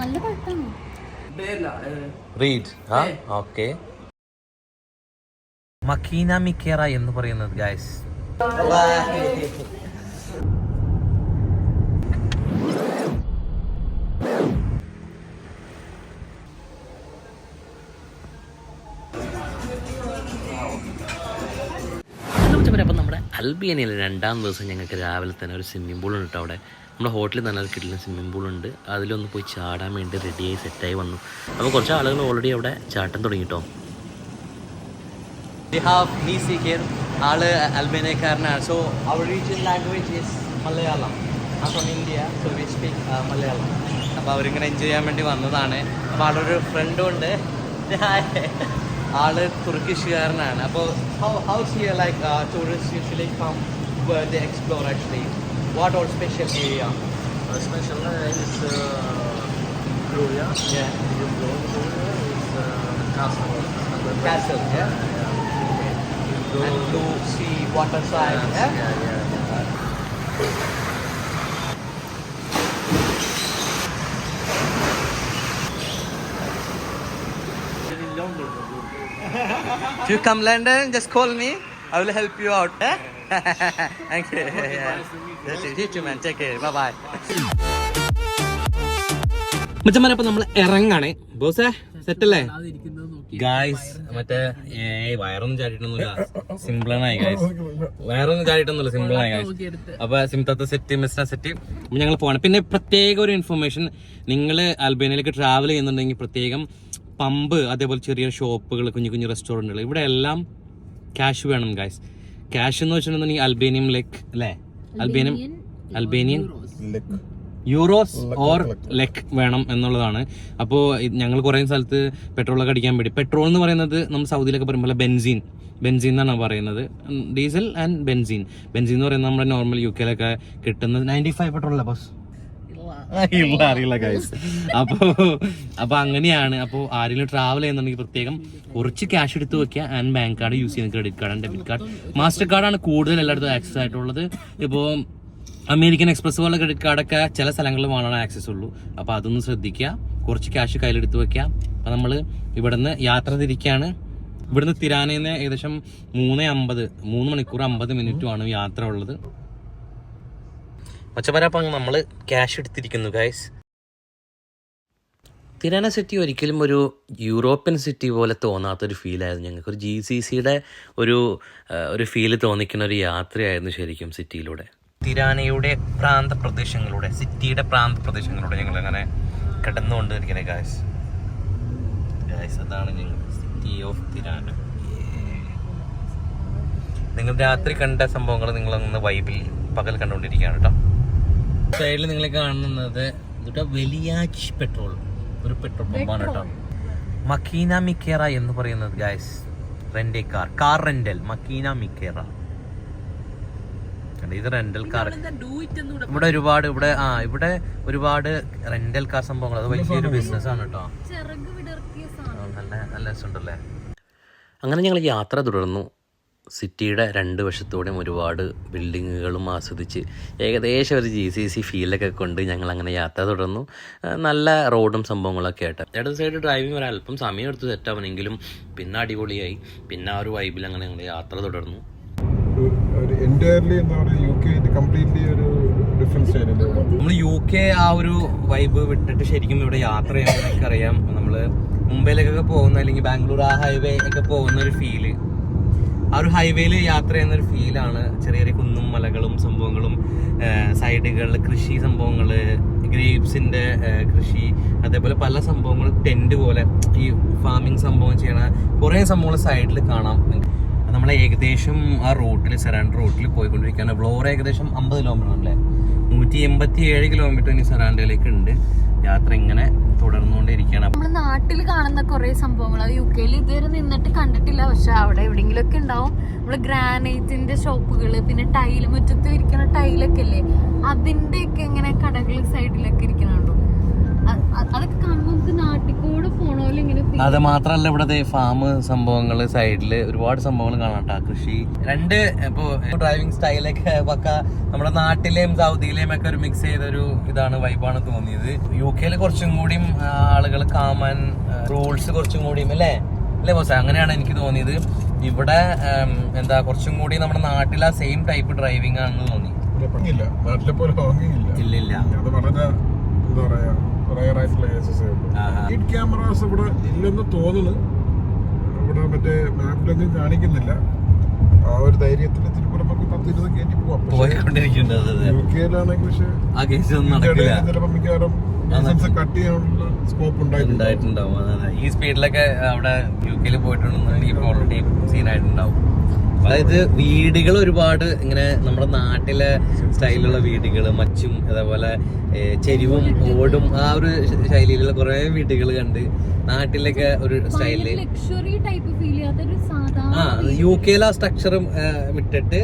നല്ല പഴുത്താണ്. Read okay. മക്കീന മിക്കേറ എന്ന് പറയുന്നത് ഗൈസ്. അപ്പം നമ്മുടെ അൽബേനിയയിൽ 2ാം ദിവസം ഞങ്ങൾക്ക് രാവിലെ തന്നെ ഒരു സ്വിമ്മിംഗ് പൂൾ ഉണ്ട് കേട്ടോ. അവിടെ നമ്മുടെ ഹോട്ടലിൽ തന്നെ കിട്ടുന്ന സ്വിമ്മിംഗ് പൂൾ ഉണ്ട്. അതിലൊന്ന് പോയി ചാടാൻ വേണ്ടി റെഡിയായി സെറ്റായി വന്നു. അപ്പോൾ കുറച്ച് ആളുകൾ ഓൾറെഡി അവിടെ ചാട്ടം തുടങ്ങി കേട്ടോ. ആള് അൽബേനിയക്കാരനാണ്. സോ അവർ region language is Malayalam. From India, so we speak Malayalam. അപ്പോൾ അവരിങ്ങനെ എൻജോയ് ചെയ്യാൻ വേണ്ടി വന്നതാണ്. അപ്പോൾ ആളൊരു ഫ്രണ്ടും ഉണ്ട്. ആള് തുർക്കിഷുകാരനാണ്. അപ്പോൾ house here like tourist usually come where they explore actually. What all special area? Special is Gruja. Yeah. Gruja is castle. Castle, yeah. And to see water side, yeah? Yeah. If you come London, just call me. I will help you out. Eh? Thank you. That's it. You too, man. Take care. Bye bye. മച്ചന്മാരെ അപ്പം നമ്മൾ ഇറങ്ങാണ്. ബോസേ സെറ്റല്ലേ guys? മറ്റേ വയറൊന്നും ചാടിയിട്ടൊന്നുമില്ല, സിമ്പിളായി guys. വയറൊന്നും ചാടിയിട്ടൊന്നുമില്ല, സിമ്പിളായി guys. അപ്പൊ സിംതത്തെ set, mister set ഞങ്ങൾ പോകണം. പിന്നെ പ്രത്യേക ഒരു ഇൻഫർമേഷൻ, നിങ്ങൾ അൽബേനിയയിലേക്ക് ട്രാവൽ ചെയ്യുന്നുണ്ടെങ്കിൽ പ്രത്യേകം പമ്പ്, അതേപോലെ ചെറിയ ഷോപ്പുകൾ, കുഞ്ഞു കുഞ്ഞു റെസ്റ്റോറൻറ്റുകൾ, ഇവിടെ എല്ലാം ക്യാഷ് വേണം ഗായ്സ്. ക്യാഷ് എന്ന് വെച്ചിട്ടുണ്ടെങ്കിൽ അൽബേനിയം ലെക്ക് അല്ലേ, അൽബേനിയൻ യൂറോസ് ഓർ ലെക്ക് വേണം എന്നുള്ളതാണ്. അപ്പോൾ ഞങ്ങൾ കുറേ സ്ഥലത്ത് പെട്രോളൊക്കെ അടിക്കാൻ വേണ്ടി, പെട്രോൾ എന്ന് പറയുന്നത് നമ്മൾ സൗദിയിലൊക്കെ പറയുമ്പോൾ ബെൻസീൻ എന്നാണ് പറയുന്നത്. ഡീസൽ ആൻഡ് ബെൻസീൻ എന്ന് പറയുന്നത് നമ്മുടെ നോർമൽ യു കെയിലൊക്കെ കിട്ടുന്നത് 95 പെട്രോൾ അല്ലേ ബസ്? അറിയില്ല ഗൈസ്. അപ്പൊ അങ്ങനെയാണ്. അപ്പോൾ ആരെങ്കിലും ട്രാവൽ ചെയ്യുന്നുണ്ടെങ്കിൽ പ്രത്യേകം കുറച്ച് ക്യാഷ് എടുത്ത് വെക്കുക. ആൻഡ് ബാങ്ക് കാർഡ് യൂസ് ചെയ്യുന്ന, credit card and debit card, master കാർഡാണ് കൂടുതൽ എല്ലായിടത്തും ആക്സസ് ആയിട്ടുള്ളത്. ഇപ്പോൾ അമേരിക്കൻ എക്സ്പ്രസ് പോലുള്ള ക്രെഡിറ്റ് കാർഡൊക്കെ ചില സ്ഥലങ്ങളിൽ മാത്രമാണ് ആക്സസ് ഉള്ളൂ. അപ്പോൾ അതൊന്ന് ശ്രദ്ധിക്കുക, കുറച്ച് ക്യാഷ് കയ്യിലെടുത്ത് വെക്കുക. അപ്പം നമ്മൾ ഇവിടുന്ന് യാത്ര തിരിക്കുകയാണ്. ഇവിടുന്ന് തിരാനയിൽ ഏകദേശം 3 മണിക്കൂർ 50 മിനിറ്റുമാണ് യാത്ര ഉള്ളത്. ഒച്ചപ്പരപ്പം നമ്മൾ ക്യാഷ് എടുത്തിരിക്കുന്നു ഗൈസ്. തിരാന സിറ്റി ഒരിക്കലും ഒരു യൂറോപ്യൻ സിറ്റി പോലെ തോന്നാത്തൊരു ഫീലായിരുന്നു ഞങ്ങൾക്ക്. ഒരു GCCയുടെ ഒരു ഫീല് തോന്നിക്കുന്ന ഒരു യാത്രയായിരുന്നു ശരിക്കും സിറ്റിയിലൂടെ. തിരാനയുടെ പ്രാന്തപ്രദേശങ്ങളിലൂടെ, സിറ്റിയുടെ പ്രാന്തപ്രദേശങ്ങളിലൂടെ ഞങ്ങൾ അങ്ങനെ കിടന്നുകൊണ്ടിരിക്കുന്നത് ഗൈസ്. അതാണ് ഞങ്ങൾ സിറ്റി ഓഫ് തിരാന. നിങ്ങൾ രാത്രി കണ്ട സംഭവങ്ങൾ നിങ്ങളൊന്ന് വൈബിൽ പകൽ കണ്ടുകൊണ്ടിരിക്കുകയാണ് കേട്ടോ. സൈഡിൽ നിങ്ങൾ കാണുന്നത് വലിയാജ് പെട്രോൾ, ഒരു പെട്രോൾ പമ്പാണ് കേട്ടോ. മക്കീന മിക്കേറ എന്ന് പറയുന്നത് ഗൈസ്, കാർ റെന്റൽ മക്കീന മിക്കേറ. ഇത് റെന്റൽ കാർ. ഇവിടെ ഒരുപാട് റെന്റൽ കാർ സംഭവങ്ങൾ, അത് വലിയൊരു ബിസിനസ് ആണ് കേട്ടോ. നല്ല രസമുണ്ടല്ലേ. അങ്ങനെ ഞങ്ങൾ യാത്ര തുടർന്നു. സിറ്റിയുടെ 2 വശത്തോടെയും ഒരുപാട് ബിൽഡിങ്ങുകളും ആസ്വദിച്ച് ഏകദേശം ഒരു GCC ഫീലൊക്കെ കൊണ്ട് ഞങ്ങൾ അങ്ങനെ യാത്ര തുടർന്നു. നല്ല റോഡും സംഭവങ്ങളൊക്കെ ആയിട്ട്. ഇടത് സൈഡ് ഡ്രൈവിംഗ് ഒരല്പം സമയം എടുത്ത് സെറ്റാവണമെങ്കിലും പിന്നെ അടിപൊളിയായി. പിന്നെ ആ ഒരു വൈബിൽ അങ്ങനെ ഞങ്ങൾ യാത്ര തുടർന്നു. നമ്മൾ UK ആ ഒരു വൈബ് വിട്ടിട്ട് ശരിക്കും ഇവിടെ യാത്ര ചെയ്യാൻ എനിക്കറിയാം. നമ്മൾ മുംബൈയിലേക്കൊക്കെ പോകുന്ന, അല്ലെങ്കിൽ ബാംഗ്ലൂർ ആ ഹൈവേ ഒക്കെ പോകുന്ന ഒരു ഫീല്, ആ ഒരു ഹൈവേയിൽ യാത്ര ചെയ്യുന്ന ഒരു ഫീലാണ്. ചെറിയ ചെറിയ കുന്നും മലകളും സംഭവങ്ങളും, സൈഡുകളിൽ കൃഷി സംഭവങ്ങൾ, ഗ്രേപ്സിൻ്റെ കൃഷി, അതേപോലെ പല സംഭവങ്ങളും, ടെൻറ്റ് പോലെ ഈ ഫാമിങ് സംഭവം ചെയ്യണ കുറേ സംഭവങ്ങൾ സൈഡിൽ കാണാം. നമ്മൾ ഏകദേശം ആ റൂട്ടിൽ, സെറാൻഡ് റൂട്ടിൽ പോയിക്കൊണ്ടിരിക്കുകയാണ്. വ്ലോർ ഏകദേശം 50 കിലോമീറ്റർ അല്ലേ, 187 കിലോമീറ്റർ ഇനി സെറാൻഡയിലേക്ക് ഉണ്ട്. യാത്ര ഇങ്ങനെ തുടർന്നുകൊണ്ടിരിക്കുകയാണ്. നമ്മൾ നാട്ടിൽ കാണുന്ന കുറെ സംഭവങ്ങൾ UK ഇതുവരെ നിന്നിട്ട് കണ്ടിട്ടില്ല. പക്ഷെ അവിടെ എവിടെയെങ്കിലും ഒക്കെ ഉണ്ടാവും. നമ്മള് ഗ്രാനൈറ്റിന്റെ ഷോപ്പുകള്, പിന്നെ ടൈല്, മുറ്റത്ത് ഇരിക്കുന്ന ടൈലൊക്കെ അല്ലേ, അതിന്റെ ഒക്കെ ഇങ്ങനെ കടകൾ സൈഡിലൊക്കെ ഇരിക്കണുണ്ടോ. അതൊക്കെ കാണുമ്പോ നമുക്ക് നാട്ടിക്കോട് പോണോലും ഇങ്ങനെ അത് മാത്രല്ല ഇവിടത്തെ ഫാം സംഭവങ്ങള് സൈഡില് ഒരുപാട് സംഭവങ്ങൾ കാണാട്ടാ. കൃഷി രണ്ട് ഇപ്പൊ ഡ്രൈവിംഗ് സ്റ്റൈലൊക്കെ പക്ക നമ്മുടെ നാട്ടിലെയും സൗദിയിലെയും ഒക്കെ ഒരു മിക്സ് ചെയ്തൊരു ഇതാണ്, വൈബാണ് തോന്നിയത്. UK കുറച്ചും കൂടിയും ആളുകൾ കാമൻ റൂൾസ് കുറച്ചും കൂടിയും അല്ലേ ബോസ്, അങ്ങനെയാണ് എനിക്ക് തോന്നിയത്. ഇവിടെ എന്താ കുറച്ചും കൂടി നമ്മുടെ നാട്ടിലെ സെയിം ടൈപ്പ് ഡ്രൈവിംഗ് ആണെന്ന് തോന്നി. നാട്ടിലെ പോലെ ഇല്ലില്ല. അത് വളരെ എന്താ പറയാ റയറായിട്ടുള്ള കേസസ്. സ്പീഡ് ക്യാമറാസ് ഇവിടെ ഇല്ലെന്ന് തോന്നുന്നു. ഇവിടെ മറ്റേ മാപ്പിലൊന്നും കാണിക്കുന്നില്ല. ആ ഒരു ധൈര്യത്തിൽ തിരുപ്പുറമൊക്കെ 10-20 കയറ്റി പോയിക്കൊണ്ടിരിക്കുന്നത്. UK-ലാണെങ്കിൽ പക്ഷെ ആ കേസ് ഒന്നും നടക്കില്ല. ചിലപ്പോൾ മിക്കവാറും കട്ട് ചെയ്യാനുള്ള സ്കോപ്പ് ഉണ്ടായിട്ടുണ്ടാവും. ഈ സ്പീഡിലൊക്കെ അവിടെ UK പോയിട്ടുണ്ടെന്നുണ്ടെങ്കിൽ ഓൾറെഡി സീനായിട്ടുണ്ടാവും. അതായത് വീടുകൾ ഒരുപാട് ഇങ്ങനെ നമ്മുടെ നാട്ടിലെ സ്റ്റൈലിലുള്ള വീടുകൾ, മച്ചും അതേപോലെ ചെരിവും ഓടും ആ ഒരു ശൈലിയിലുള്ള കുറെ വീടുകൾ കണ്ട് നാട്ടിലൊക്കെ ഒരു സ്റ്റൈലില് UK ആ സ്ട്രക്ചറും വിട്ടിട്ട്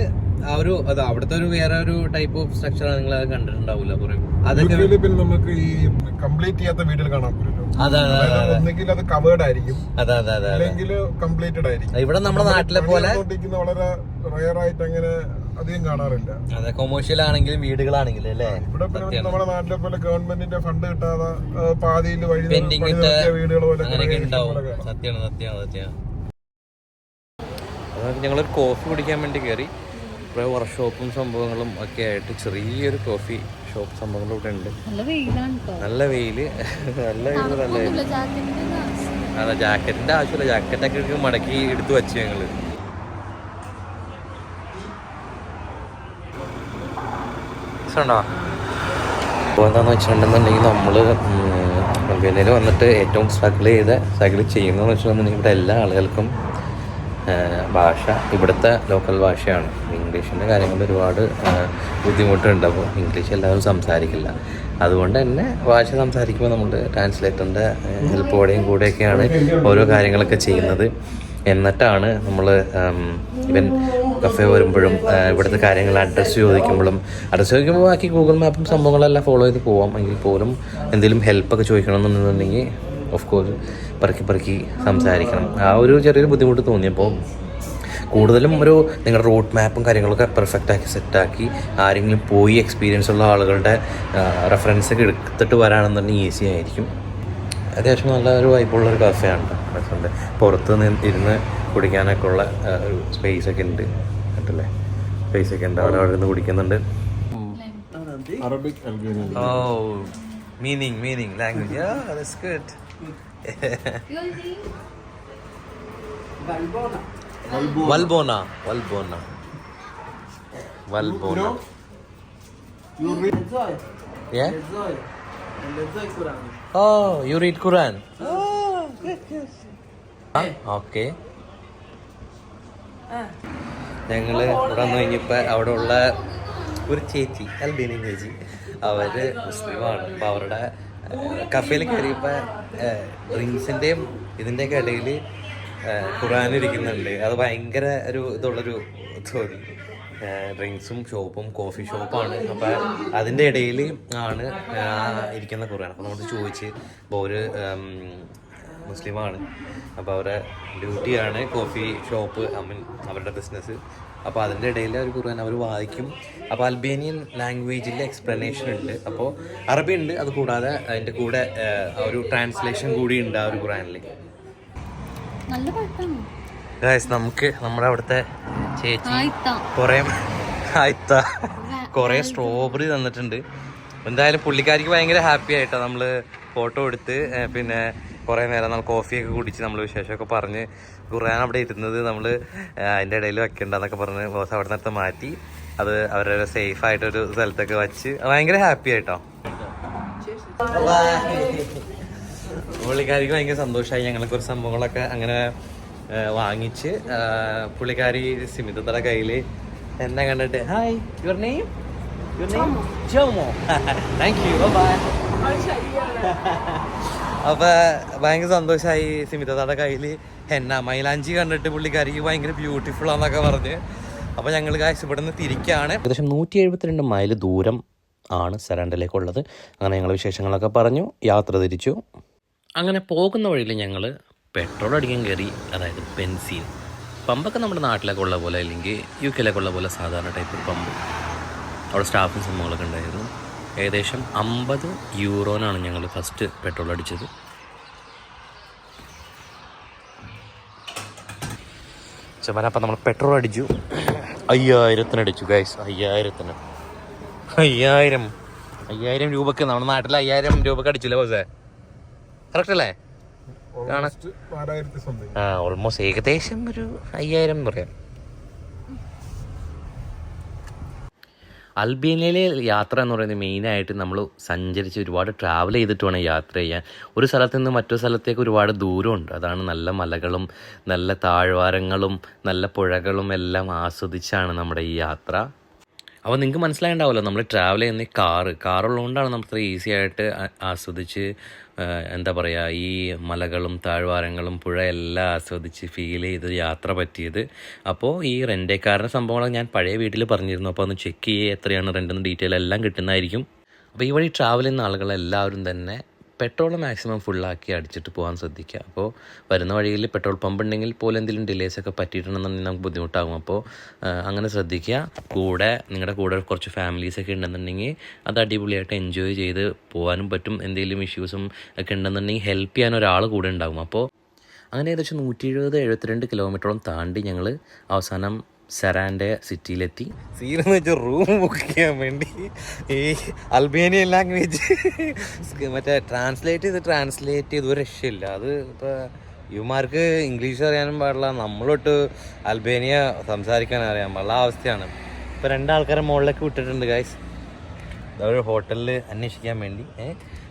ആ ഒരു അത് അവിടുത്തെ ഒരു വേറെ ഒരു ടൈപ്പ് ഓഫ് സ്ട്രക്ചർ നിങ്ങൾ കണ്ടിട്ടുണ്ടാവില്ല കുറെ. അതൊക്കെ പിന്നെ നമുക്ക് ഈ കംപ്ലീറ്റ് ചെയ്യാത്ത വീടുകൾ കാണാൻ പറ്റുമല്ലോ. ഒന്നെങ്കിൽ അത് കവേർഡ് ആയിരിക്കും, അല്ലെങ്കിൽ കംപ്ലീറ്റഡ് ആയിരിക്കും. ഇവിടെ നമ്മുടെ നാട്ടിലെ പോലെ വളരെ റയർ ആയിട്ട് അങ്ങനെ അധികം കാണാറില്ല. അതെ, കൊമേഴ്ഷ്യൽ ആണെങ്കിലും വീടുകളാണെങ്കിലും അല്ലേ. ഇവിടെ നമ്മുടെ നാട്ടിലെ പോലെ ഗവൺമെന്റിന്റെ ഫണ്ട് കിട്ടാതെ പാതിയിൽ വഴി വീടുകൾ പോലെ സത്യമാണ്. ഞങ്ങളൊരു കോഫി കുടിക്കാൻ വേണ്ടി കയറി. കുറേ വർക്ക്ഷോപ്പും സംഭവങ്ങളും ഒക്കെ ആയിട്ട് ചെറിയൊരു കോഫി ഷോപ്പ് സംഭവങ്ങളും ഇവിടെ ഉണ്ട്. നല്ല വെയില് അതെ, ജാക്കറ്റിന്റെ ആവശ്യമില്ല. ജാക്കറ്റൊക്കെ മടക്കി എടുത്തു വെച്ചു ഞങ്ങള്. അപ്പോൾ എന്താണെന്ന് വെച്ചിട്ടുണ്ടെന്നുണ്ടെങ്കിൽ നമ്മള് അൽബേനിയയിൽ വന്നിട്ട് ഏറ്റവും സ്ട്രഗിൾ ചെയ്യുന്നതെന്ന് വെച്ചിട്ടുണ്ടെന്നുണ്ടെങ്കിൽ ഇവിടെ എല്ലാ ആളുകൾക്കും ഭാഷ ഇവിടുത്തെ ലോക്കൽ ഭാഷയാണ്. ഇംഗ്ലീഷിൻ്റെ കാര്യങ്ങളിൽ ഒരുപാട് ബുദ്ധിമുട്ടുണ്ട്. അപ്പോൾ ഇംഗ്ലീഷ് എല്ലാവരും സംസാരിക്കില്ല. അതുകൊണ്ട് തന്നെ ഭാഷ സംസാരിക്കുമ്പോൾ നമ്മൾ ട്രാൻസ്ലേറ്ററിൻ്റെ ഹെൽപ്പോടെയും കൂടെയൊക്കെയാണ് ഓരോ കാര്യങ്ങളൊക്കെ ചെയ്യുന്നത്. എന്നിട്ടാണ് നമ്മൾ ഇവൻ കഫേ വരുമ്പോഴും ഇവിടുത്തെ കാര്യങ്ങൾ അഡ്രസ്സ് ചോദിക്കുമ്പോൾ ബാക്കി ഗൂഗിൾ മാപ്പും സംഭവങ്ങളെല്ലാം ഫോളോ ചെയ്ത് പോവാം. എങ്കിൽ പോലും എന്തെങ്കിലും ഹെൽപ്പൊക്കെ ചോദിക്കണമെന്നുണ്ടെങ്കിൽ ഓഫ് കോഴ്സ് പറക്കി സംസാരിക്കണം. ആ ഒരു ചെറിയൊരു ബുദ്ധിമുട്ട് തോന്നിയപ്പോൾ കൂടുതലും ഒരു നിങ്ങളുടെ റൂട്ട് മാപ്പും കാര്യങ്ങളൊക്കെ പെർഫെക്റ്റാക്കി സെറ്റാക്കി ആരെങ്കിലും പോയി എക്സ്പീരിയൻസ് ഉള്ള ആളുകളുടെ റെഫറൻസൊക്കെ എടുത്തിട്ട് വരാണെന്നുണ്ടെങ്കിൽ ഈസി ആയിരിക്കും. അത്യാവശ്യം നല്ല ഒരു വൈബുള്ളൊരു കഫേയാണ്. റെസ്റ്റോറൻറ്റ് പുറത്ത് ഇരുന്ന് കുടിക്കാനൊക്കെ ഉള്ള ഒരു സ്പേസൊക്കെ ഉണ്ട് കേട്ടല്ലേ. സ്പേസൊക്കെ ഉണ്ട്, അവിടെ ഇരുന്ന് കുടിക്കുന്നുണ്ട്. Arabic oh meaning language. that's good. Valbona. Yeah. Oh, you read Quran. Oh, good. Okay. ഞങ്ങള് ഇവിടെ വന്നു കഴിഞ്ഞപ്പോൾ അവിടെ ഉള്ള ഒരു ചേച്ചി, അൽബേനിയൻ ചേച്ചി, അവര് മുസ്ലിമാണ്. അപ്പോൾ അവരുടെ കഫേയിൽ കയറിയപ്പോൾ ഡ്രിങ്ക്സിൻ്റെയും ഇതിൻ്റെയൊക്കെ ഇടയിൽ ഖുറാൻ ഇരിക്കുന്നുണ്ട്. അത് ഭയങ്കര ഒരു ഇതുള്ളൊരു തോന്നി. ഡ്രിങ്ക്സും ഷോപ്പും കോഫി ഷോപ്പാണ്. അപ്പോൾ അതിൻ്റെ ഇടയിൽ ആണ് ഇരിക്കുന്ന ഖുറാൻ. അപ്പോൾ നമ്മൾ ചോദിച്ച്, അപ്പോൾ ഒരു മുസ്ലിമാണ്, അപ്പോൾ അവരുടെ ഡ്യൂട്ടിയാണ് കോഫി ഷോപ്പ്, അവരുടെ ബിസിനസ്. അപ്പോൾ അതിൻ്റെ ഇടയിൽ ഒരു ഖുർആൻ അവർ വായിക്കും. അപ്പോൾ അൽബേനിയൻ ലാംഗ്വേജിലെ എക്സ്പ്ലനേഷൻ ഉണ്ട്. അപ്പോൾ അറബി ഉണ്ട്, അത് കൂടാതെ അതിൻ്റെ കൂടെ ഒരു ട്രാൻസ്ലേഷൻ കൂടി ഉണ്ട് ആ ഒരു ഖുർആനിൽ. ഗൈസ്, നമുക്ക് നമ്മുടെ അവിടുത്തെ ചേച്ചി കുറേ സ്ട്രോബെറി തന്നിട്ടുണ്ട്. എന്തായാലും പുള്ളിക്കാരിക്ക് ഭയങ്കര ഹാപ്പി ആയിട്ടാണ് നമ്മൾ ഫോട്ടോ എടുത്ത് പിന്നെ കുറേ നേരം നമ്മൾ കോഫിയൊക്കെ കുടിച്ച് നമ്മൾ വിശേഷമൊക്കെ പറഞ്ഞ് ഖുർആൻ അവിടെ ഇരുന്നത് നമ്മൾ അതിൻ്റെ ഇടയിൽ വെക്കണ്ടെന്നൊക്കെ പറഞ്ഞ് ബോസ് അവിടെ നിന്നടുത്ത് മാറ്റി അത് അവരുടെ സേഫായിട്ടൊരു സ്ഥലത്തൊക്കെ വെച്ച് ഭയങ്കര ഹാപ്പി ആയിട്ടോ. പുള്ളിക്കാരിക്ക് ഭയങ്കര സന്തോഷമായി. ഞങ്ങൾ കുറച്ച് സംഭവങ്ങളൊക്കെ അങ്ങനെ വാങ്ങിച്ച് പുള്ളിക്കാരി സിമിതയുടെ കയ്യിൽ എന്നെ കണ്ടിട്ട് hi your name Jomo thank you bye. അപ്പോൾ ഭയങ്കര സന്തോഷമായി. സിമിതയുടെ കയ്യിൽ മൈലാഞ്ചി കണ്ടിട്ട് പുള്ളിക്കാരിക്ക് ഭയങ്കര ബ്യൂട്ടിഫുൾ ആണെന്നൊക്കെ പറഞ്ഞ്. അപ്പോൾ ഞങ്ങൾ കാശ് ഇവിടെ നിന്ന് തിരിക്കുകയാണ്. ഏകദേശം 172 മൈൽ ദൂരം ആണ് സെറാൻഡയിലേക്കുള്ളത്. അങ്ങനെ ഞങ്ങൾ വിശേഷങ്ങളൊക്കെ പറഞ്ഞു യാത്ര തിരിച്ചു. അങ്ങനെ പോകുന്ന വഴിയിൽ ഞങ്ങൾ പെട്രോൾ അടിക്കാൻ കയറി, അതായത് ബെൻസീൻ. പമ്പൊക്കെ നമ്മുടെ നാട്ടിലൊക്കെ ഉള്ള പോലെ അല്ലെങ്കിൽ യു കെയിലൊക്കെ ഉള്ള പോലെ സാധാരണ ടൈപ്പ് പമ്പ്. അവിടെ സ്റ്റാഫും സംഭവങ്ങളൊക്കെ ഉണ്ടായിരുന്നു. ഏകദേശം 50 യൂറോനാണ് ഞങ്ങൾ ഫസ്റ്റ് പെട്രോൾ അടിച്ചത്. അപ്പം നമ്മൾ പെട്രോൾ അടിച്ചു. 5000 അടിച്ചു ഗൈസ്. 5000 രൂപക്ക് നമ്മുടെ നാട്ടിൽ 5000 രൂപക്ക് അടിച്ചില്ലേ ബോസേ? കറക്റ്റ് അല്ലേ? ഓൾമോസ്റ്റ് ഏകദേശം ഒരു 5000 പറയാം. അൽബേനിയയിലെ യാത്ര എന്ന് പറയുന്നത് മെയിനായിട്ട് നമ്മൾ സഞ്ചരിച്ച് ഒരുപാട് ട്രാവൽ ചെയ്തിട്ട് വേണം യാത്ര ചെയ്യാൻ. ഒരു സ്ഥലത്ത് നിന്ന് മറ്റൊരു സ്ഥലത്തേക്ക് ഒരുപാട് ദൂരമുണ്ട്. അതാണ് നല്ല മലകളും നല്ല താഴ്വാരങ്ങളും നല്ല പുഴകളും എല്ലാം ആസ്വദിച്ചാണ് നമ്മുടെ ഈ യാത്ര. അപ്പോൾ നിങ്ങൾക്ക് മനസ്സിലായിട്ടുണ്ടാവുമല്ലോ, നമ്മൾ ട്രാവൽ ചെയ്യുന്ന കാറുള്ളതുകൊണ്ടാണ് നമുക്ക് ഇത്ര ഈസി ആയിട്ട് ആസ്വദിച്ച് എന്താ പറയുക, ഈ മലകളും താഴ്വാരങ്ങളും പുഴ എല്ലാം ആസ്വദിച്ച് ഫീൽ ചെയ്ത് യാത്ര പറ്റിയത്. അപ്പോൾ ഈ റെൻ്റേക്കാരുടെ സംഭവങ്ങളൊക്കെ ഞാൻ പഴയ വീട്ടിൽ പറഞ്ഞിരുന്നു. അപ്പോൾ ഒന്ന് ചെക്ക് ചെയ്യുക, എത്രയാണ് റെൻ്റെന്ന് ഡീറ്റെയിൽ എല്ലാം കിട്ടുന്നതായിരിക്കും. അപ്പോൾ ഈ വഴി ട്രാവൽ ചെയ്യുന്ന ആളുകളെല്ലാവരും തന്നെ പെട്രോൾ മാക്സിമം ഫുള്ളാക്കി അടിച്ചിട്ട് പോകാൻ ശ്രദ്ധിക്കുക. അപ്പോൾ വരുന്ന വഴിയിൽ പെട്രോൾ പമ്പ് ഉണ്ടെങ്കിൽ പോലും എന്തെങ്കിലും ഡിലേസൊക്കെ പറ്റിയിട്ടുണ്ടെന്നുണ്ടെങ്കിൽ നമുക്ക് ബുദ്ധിമുട്ടാകും. അപ്പോൾ അങ്ങനെ ശ്രദ്ധിക്കുക. നിങ്ങളുടെ കൂടെ കുറച്ച് ഫാമിലീസൊക്കെ ഉണ്ടെന്നുണ്ടെങ്കിൽ അത് അടിപൊളിയായിട്ട് എൻജോയ് ചെയ്ത് പോകാനും പറ്റും. എന്തെങ്കിലും ഇഷ്യൂസും ഒക്കെ ഉണ്ടെന്നുണ്ടെങ്കിൽ ഹെൽപ്പ് ചെയ്യാൻ ഒരാൾ കൂടെ ഉണ്ടാകും. അപ്പോൾ അങ്ങനെ ഏകദേശം 170-72 കിലോമീറ്ററോളം താണ്ടി ഞങ്ങൾ അവസാനം സെറാൻഡെ സിറ്റിയിലെത്തി. സീനെന്ന് വെച്ചാൽ റൂം ബുക്ക് ചെയ്യാൻ വേണ്ടി ഈ അൽബേനിയൻ ലാംഗ്വേജ് മറ്റേ ട്രാൻസ്ലേറ്റ് ചെയ്ത് ഒരു രക്ഷയില്ല. അത് ഇപ്പോൾ ഇവന്മാർക്ക് ഇംഗ്ലീഷ് അറിയാനും പാടില്ല, നമ്മളൊട്ട് അൽബേനിയ സംസാരിക്കാൻ അറിയാൻ പാടില്ല. ആ അവസ്ഥയാണ്. ഇപ്പോൾ 2 ആൾക്കാരെ മുകളിലേക്ക് വിട്ടിട്ടുണ്ട് ഗൈസ്. ഒരു ഹോട്ടലിൽ അന്വേഷിക്കാൻ വേണ്ടി.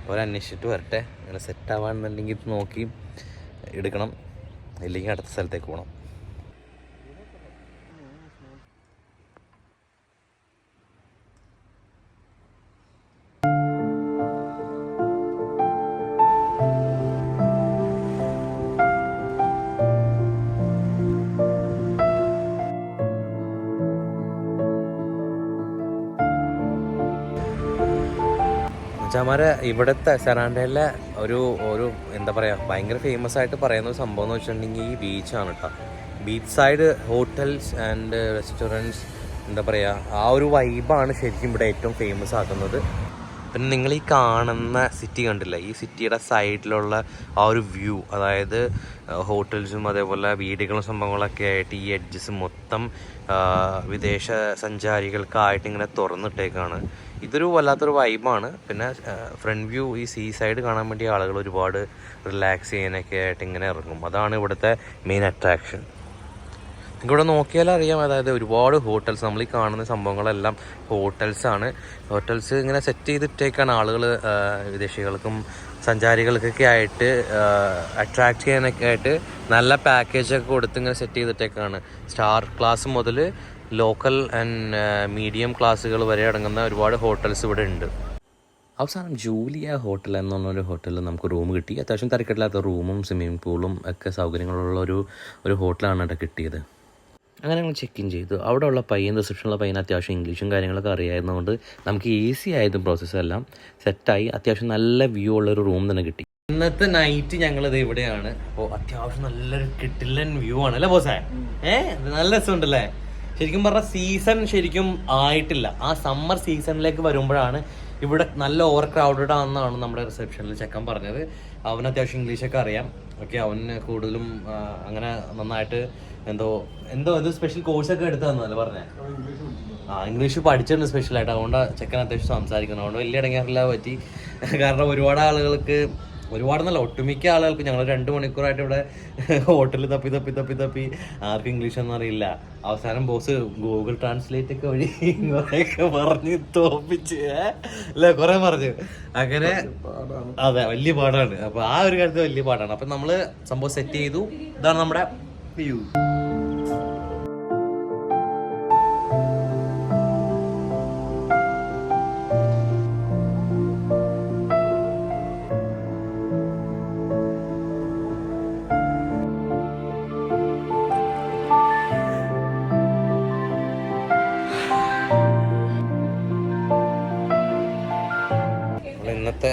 അവരന്വേഷിച്ചിട്ട് വരട്ടെ. അങ്ങനെ സെറ്റ് ആവാണെന്നുണ്ടെങ്കിൽ ഇത് നോക്കി എടുക്കണം, ഇല്ലെങ്കിൽ അടുത്ത സ്ഥലത്തേക്ക് പോകണം. ചമാരെ ഇവിടുത്തെ സെറാൻഡയിലെ ഒരു എന്താ പറയുക, ഭയങ്കര ഫേമസ് ആയിട്ട് പറയുന്ന ഒരു സംഭവം എന്ന് വെച്ചിട്ടുണ്ടെങ്കിൽ ഈ ബീച്ചാണ് കേട്ടോ. Beach side hotels and restaurants, എന്താ പറയുക, ആ ഒരു വൈബാണ് ശരിക്കും ഇവിടെ ഏറ്റവും ഫേമസ് ആക്കുന്നത്. പിന്നെ നിങ്ങൾ ഈ കാണുന്ന സിറ്റി കണ്ടില്ല, ഈ സിറ്റിയുടെ സൈഡിലുള്ള ആ ഒരു വ്യൂ, അതായത് ഹോട്ടൽസും അതേപോലെ വീടുകളും സംഭവങ്ങളൊക്കെ ആയിട്ട് ഈ എഡ്ജസ് മൊത്തം വിദേശ സഞ്ചാരികൾക്കായിട്ട് ഇങ്ങനെ തുറന്നിട്ടേക്കാണ്. ഇതൊരു വല്ലാത്തൊരു വൈബാണ്. പിന്നെ ഫ്രണ്ട് വ്യൂ, ഈ സീ സൈഡ് കാണാൻ വേണ്ടി ആളുകൾ ഒരുപാട് റിലാക്സ് ചെയ്യാനൊക്കെ ആയിട്ട് ഇങ്ങനെ ഇറങ്ങും. അതാണ് ഇവിടുത്തെ മെയിൻ അട്രാക്ഷൻ. ഇവിടെ നോക്കിയാൽ അറിയാം, അതായത് ഒരുപാട് ഹോട്ടൽസ്, നമ്മൾ ഈ കാണുന്ന സംഭവങ്ങളെല്ലാം ഹോട്ടൽസ് ഇങ്ങനെ സെറ്റ് ചെയ്തിട്ടേക്കാണ് ആളുകൾ വിദേശികൾക്കും സഞ്ചാരികൾക്കൊക്കെ ആയിട്ട് അട്രാക്ട് ചെയ്യാനൊക്കെ ആയിട്ട് നല്ല പാക്കേജൊക്കെ കൊടുത്ത് ഇങ്ങനെ സെറ്റ് ചെയ്തിട്ടേക്കാണ്. സ്റ്റാർ ക്ലാസ് മുതൽ ലോക്കൽ ആൻഡ് മീഡിയം ക്ലാസ്സുകൾ വരെ അടങ്ങുന്ന ഒരുപാട് ഹോട്ടൽസ് ഇവിടെ ഉണ്ട്. അവസാനം ജൂലിയ ഹോട്ടൽ എന്നൊരു ഹോട്ടലിൽ നമുക്ക് റൂം കിട്ടി. അത്യാവശ്യം തിരക്കില്ലാത്ത റൂമും സ്വിമ്മിംഗ് പൂളും ഒക്കെ സൗകര്യങ്ങളുള്ള ഒരു ഹോട്ടലാണ് ഇവിടെ കിട്ടിയത്. അങ്ങനെ ഞങ്ങൾ ചെക്ക് ഇൻ ചെയ്തു. അവിടെ ഉള്ള റിസപ്ഷനുള്ള പയ്യന് അത്യാവശ്യം ഇംഗ്ലീഷും കാര്യങ്ങളൊക്കെ അറിയാവുന്നതുകൊണ്ട് നമുക്ക് ഈസി ആയതും പ്രോസസ്സെല്ലാം സെറ്റായി. അത്യാവശ്യം നല്ല വ്യൂ ഉള്ളൊരു റൂം തന്നെ കിട്ടി. ഇന്നത്തെ നൈറ്റ് ഞങ്ങളിത് ഇവിടെയാണ്. അപ്പോൾ അത്യാവശ്യം നല്ലൊരു കിട്ടില്ലൻ വ്യൂ ആണ് അല്ലേ ബോസേ? നല്ല രസമുണ്ടല്ലേ? ശരിക്കും പറഞ്ഞാൽ സീസൺ ശരിക്കും ആയിട്ടില്ല. ആ സമ്മർ സീസണിലേക്ക് വരുമ്പോഴാണ് ഇവിടെ നല്ല ഓവർ ക്രൗഡഡ് ആണെന്നാണ് നമ്മുടെ റിസപ്ഷനിൽ ചെക്കൻ പറഞ്ഞത്. അവന് അത്യാവശ്യം ഇംഗ്ലീഷൊക്കെ അറിയാം. അവന് കൂടുതലും അങ്ങനെ നന്നായിട്ട് എന്തോ സ്പെഷ്യൽ കോഴ്സൊക്കെ എടുത്തതെന്നല്ലേ പറഞ്ഞേ? ഇംഗ്ലീഷ് പഠിച്ചിട്ടുണ്ട് സ്പെഷ്യലായിട്ട്. അതുകൊണ്ട് ചെക്കൻ അത്യാവശ്യം സംസാരിക്കണം. അതുകൊണ്ട് വലിയ ഇടങ്ങാറില്ല പറ്റി. കാരണം ഒരുപാടെന്നല്ല, ഒട്ടുമിക്ക ആളുകൾക്ക് ഞങ്ങൾ 2 മണിക്കൂറായിട്ട് ഇവിടെ ഹോട്ടലിൽ തപ്പി ആർക്കും ഇംഗ്ലീഷൊന്നും അറിയില്ല. അവസാനം ബോസ് ഗൂഗിൾ ട്രാൻസ്ലേറ്റ് ഒക്കെ വഴി കുറേയൊക്കെ പറഞ്ഞ് തോപ്പിച്ച് അല്ലേ, കുറെ പറഞ്ഞു. അങ്ങനെ അതെ, വലിയ പാടാണ്. അപ്പൊ ആ ഒരു കാര്യത്തിൽ വലിയ പാടാണ്. അപ്പൊ നമ്മള് സംഭവം സെറ്റ് ചെയ്തു. ഇതാണ് നമ്മുടെ വ്യൂ. ഇന്നത്തെ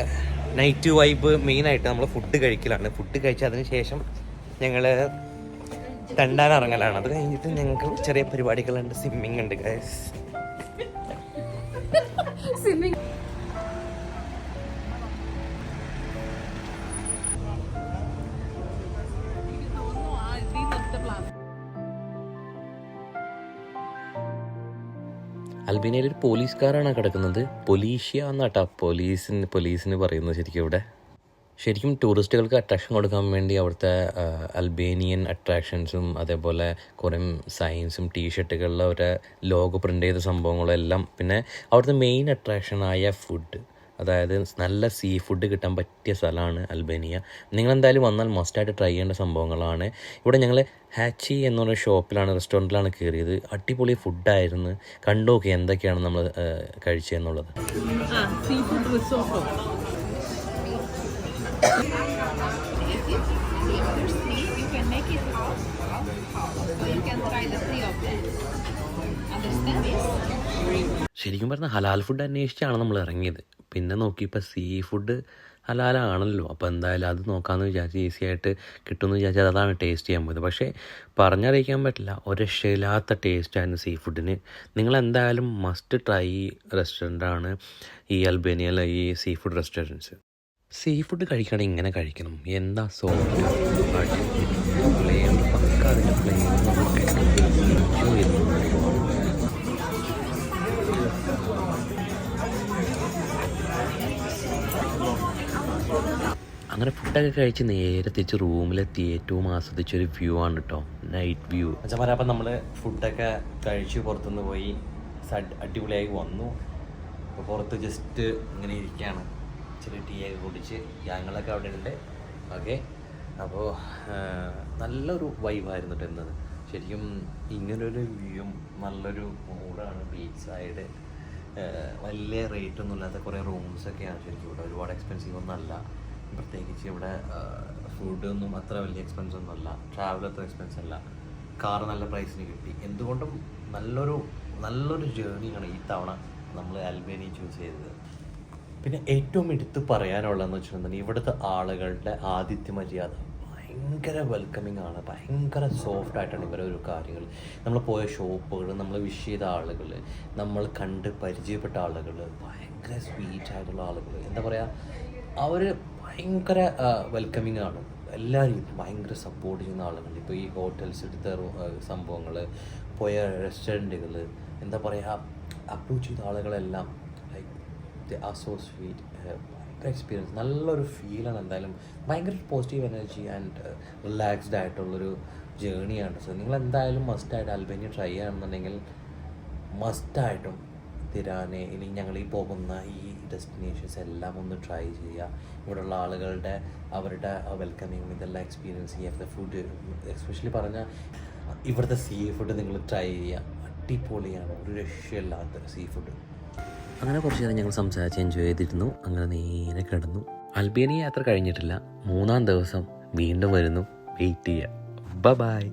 നൈറ്റ് വൈബ് മെയിനായിട്ട് നമ്മൾ ഫുഡ് കഴിക്കലാണ്. ഫുഡ് കഴിച്ചതിന് ശേഷം ഞങ്ങൾ തണ്ടാൻ ഇറങ്ങലാണ്. അത് കഴിഞ്ഞിട്ട് ഞങ്ങൾക്ക് ചെറിയ പരിപാടികളുണ്ട്. സ്വിമ്മിങ് ഉണ്ട് ഗൈസ്. അൽബേനിയയിൽ ഒരു പോലീസുകാരാണ് കിടക്കുന്നത്. പൊലീഷ്യ എന്നാട്ടാ പോലീസിന് പറയുന്നത് ശരിക്കും ഇവിടെ. ശരിക്കും ടൂറിസ്റ്റുകൾക്ക് അട്രാക്ഷൻ കൊടുക്കാൻ വേണ്ടി അവിടുത്തെ അൽബേനിയൻ അട്രാക്ഷൻസും അതേപോലെ കുറേ സൈൻസും ടീഷർട്ടുകളിലെ ഒരു ലോഗോ പ്രിൻ്റ് ചെയ്ത സംഭവങ്ങളും എല്ലാം, പിന്നെ അവിടുത്തെ മെയിൻ അട്രാക്ഷനായ ഫുഡ്, അതായത് നല്ല സീ ഫുഡ് കിട്ടാൻ പറ്റിയ സ്ഥലമാണ് അൽബേനിയ. നിങ്ങളെന്തായാലും വന്നാൽ മസ്റ്റായിട്ട് ട്രൈ ചെയ്യേണ്ട സംഭവങ്ങളാണ്. ഇവിടെ ഞങ്ങൾ ഹാച്ചി എന്നൊരു റെസ്റ്റോറൻറ്റിലാണ് കയറിയത്. അടിപൊളി ഫുഡായിരുന്നു. കണ്ടു നോക്കി എന്തൊക്കെയാണ് നമ്മൾ കഴിച്ചതെന്നുള്ളത്. ശരിക്കും പറഞ്ഞാൽ ഹലാൽ ഫുഡ് അന്വേഷിച്ചാണ് നമ്മൾ ഇറങ്ങിയത്. പിന്നെ നോക്കിയപ്പോൾ സീ ഫുഡ് ഹലാലാണല്ലോ, അപ്പോൾ എന്തായാലും അത് നോക്കാമെന്ന് വിചാരിച്ച് ഈസി ആയിട്ട് കിട്ടുമെന്ന് വിചാരിച്ചാൽ അതാണ് ടേസ്റ്റ് ചെയ്യാൻ പോയത്. പക്ഷേ പറഞ്ഞറിയിക്കാൻ പറ്റില്ല, ഒരു രക്ഷയില്ലാത്ത ടേസ്റ്റായിരുന്നു സീ ഫുഡിന്. നിങ്ങളെന്തായാലും മസ്റ്റ് ട്രൈ റെസ്റ്റോറൻ്റാണ് ഈ അൽബേനിയയിലെ ഈ sea food restaurants. Sea food കഴിക്കുകയാണെങ്കിൽ ഇങ്ങനെ കഴിക്കണം. എന്താ സോഫ്റ്റ് പ്ലെയിൻ പക്ക അതിൻ്റെ പ്ലെയിൻ എൻജോയ് ചെയ്തു. അങ്ങനെ ഫുഡൊക്കെ കഴിച്ച് നേരെ തിരിച്ച് റൂമിലെത്തി ഏറ്റവും ആസ്വദിച്ചൊരു വ്യൂ ആണ് കേട്ടോ, നൈറ്റ് വ്യൂ. എന്നുവെച്ചാൽ പറയാം. അപ്പം നമ്മൾ ഫുഡൊക്കെ കഴിച്ച് പുറത്തുനിന്ന് പോയി അടിപൊളിയായി വന്നു. അപ്പോൾ പുറത്ത് ജസ്റ്റ് ഇങ്ങനെ ഇരിക്കുകയാണ്, ഇച്ചിരി ടീ ഒക്കെ കുടിച്ച്. ഞങ്ങളൊക്കെ അവിടെ ഉണ്ട്. ഓക്കെ, അപ്പോൾ നല്ലൊരു വൈബായിരുന്നു കേട്ടോ ഇന്നത്. ശരിക്കും ഇങ്ങനൊരു വ്യൂവും നല്ലൊരു മൂഡാണ്. ബീച്ച് സൈഡ്, വലിയ റേറ്റ് ഒന്നും ഇല്ലാത്ത കുറേ റൂംസൊക്കെയാണ് ശരിക്കും ഇവിടെ. ഒരുപാട് എക്സ്പെൻസീവ് ഒന്നും അല്ല. പ്രത്യേകിച്ച് ഇവിടെ ഫുഡൊന്നും അത്ര വലിയ എക്സ്പെൻസ് ഒന്നും അല്ല. ട്രാവൽ അത്ര എക്സ്പെൻസ് അല്ല. കാർ നല്ല പ്രൈസിന് കിട്ടി. എന്തുകൊണ്ടും നല്ലൊരു ജേർണിയാണ് ഈ തവണ നമ്മൾ അൽബേനിയ ചൂസ് ചെയ്തത്. പിന്നെ ഏറ്റവും എടുത്ത് പറയാനുള്ളതെന്ന് വെച്ചിട്ടുണ്ടെങ്കിൽ ഇവിടുത്തെ ആളുകളുടെ ആതിഥ്യ മര്യാദ ഭയങ്കര വെൽക്കമിങ് ആണ്. ഭയങ്കര സോഫ്റ്റ് ആയിട്ടാണ് ഇവരെ ഒരു കാര്യങ്ങൾ. നമ്മൾ പോയ ഷോപ്പുകൾ, നമ്മൾ വിഷ് ചെയ്ത ആളുകൾ, നമ്മൾ കണ്ട് പരിചയപ്പെട്ട ആളുകൾ, ഭയങ്കര സ്വീറ്റ് ആയിട്ടുള്ള ആളുകൾ. എന്താ പറയുക, അവർ ഭയങ്കര വെൽക്കമിങ് ആണ്. എല്ലാവരും ഭയങ്കര സപ്പോർട്ട് ചെയ്യുന്ന ആളുകൾ. ഇപ്പോൾ ഈ ഹോട്ടൽസ് എടുത്ത സംഭവങ്ങൾ, പോയ റെസ്റ്റോറൻറ്റുകൾ, എന്താ പറയുക, അപ്രോച്ച് ചെയ്ത ആളുകളെല്ലാം like they are so sweet. ഭയങ്കര എക്സ്പീരിയൻസ്, നല്ലൊരു ഫീലാണ്. എന്തായാലും ഭയങ്കര പോസിറ്റീവ് എനർജി ആൻഡ് റിലാക്സ്ഡ് ആയിട്ടുള്ളൊരു ജേണിയാണ്. സോ നിങ്ങൾ എന്തായാലും മസ്റ്റായിട്ട് അൽബേനിയ ട്രൈ ചെയ്യുകയാണെന്നുണ്ടെങ്കിൽ മസ്റ്റായിട്ടും തിരാനെ ഇല്ലെങ്കിൽ ഞങ്ങൾ ഈ പോകുന്ന ഈ ഡെസ്റ്റിനേഷൻസ് എല്ലാം ഒന്ന് ട്രൈ ചെയ്യുക. ഇവിടെയുള്ള ആളുകളുടെ അവരുടെ വെൽക്കമിങ് ഇതെല്ലാം എക്സ്പീരിയൻസ് ചെയ്യുക. ഫുഡ് എസ്പെഷ്യലി പറഞ്ഞാൽ ഇവിടുത്തെ സീ ഫുഡ് നിങ്ങൾ ട്രൈ ചെയ്യുക. അടിപൊളിയാണ്, ഒരു രക്ഷയില്ലാത്ത സീ ഫുഡ്. അങ്ങനെ കുറച്ച് നേരം ഞങ്ങൾ സംസാരിച്ച് എൻജോയ് ചെയ്തിരുന്നു. അങ്ങനെ നേരെ കിടന്നു. അൽബേനിയ യാത്ര കഴിഞ്ഞിട്ടില്ല. 3-ാം ദിവസം വീണ്ടും വരുന്നു. വെയിറ്റ് ചെയ്യുക. ബൈ.